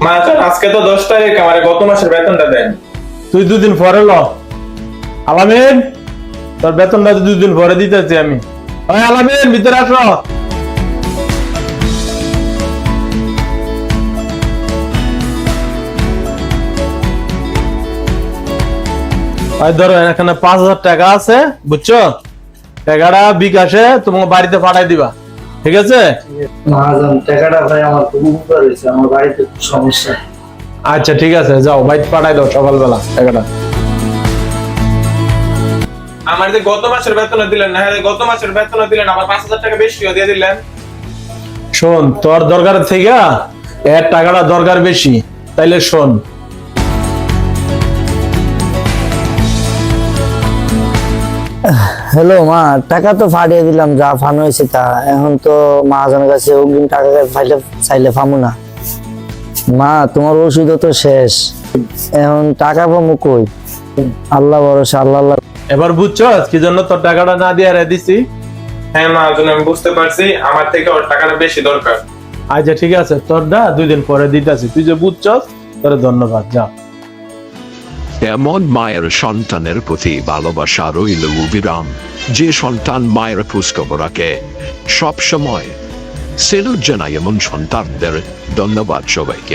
মাহাজন আজকে তো 10 তারিখ, আমার গত মাসের বেতনটা দেন। তুই 2 দিন পরে ল। আলামিন, তোর বেতনটা 2 দিন পরে দিতেছি আমি। ওই আলামিন, ভিতরে আসো। ওই ধরো, এখানে 5,000 টাকা আছে, বুঝছো? টাকাটা বিকাশে তোমার বাড়িতে পাঠাই দিবা, ঠিক আছে? মহাজন, টাকাটা ভাই আমার খুব উপকার হয়েছে, আমার বাড়িতে খুব সমস্যা। আচ্ছা ঠিক আছে, যাও বাড়িতে পাঠাই দাও সকালবেলা টাকাটা। আমার যে গত মাসের বেতন দিলেন না, হ্যাঁ গত মাসের বেতন দিলেন, আবার 5,000 টাকা বেশি দিয়ে দিলেন। শোন, তোর দরকার থেকে এর টাকাটা দরকার বেশি, তাইলে শোন। হ্যালো মা, টাকা তো ফাটিয়ে দিলাম, যা ফান হয়েছে তা। এখন তো মহাজনের কাছে অগ্রিম টাকা চাইলে পাবো না। মা, তোমার ওষুধও তো শেষ, এখন টাকা পাবো কই? আল্লাহ ভরসা, আল্লাহ আল্লাহ। এবার বুঝছো কি জন্য তোর টাকাটা না দিয়ে রে দিছি? হ্যাঁ মাহাজন, আমি বুঝতে পারছি, আমার থেকে ওর টাকাটা বেশি দরকার। আচ্ছা ঠিক আছে, তোরটা 2 দিন পরে দিতেছি। তুই যে বুঝছস, তোর ধন্যবাদ, যা। এমন মায়ের সন্তানের প্রতি ভালোবাসা রইল অবিরাম, যে সন্তান মায়ের খোঁজখবর রাখে সব সময়। সেলুট জানাই এমন সন্তানদের। ধন্যবাদ সবাইকে।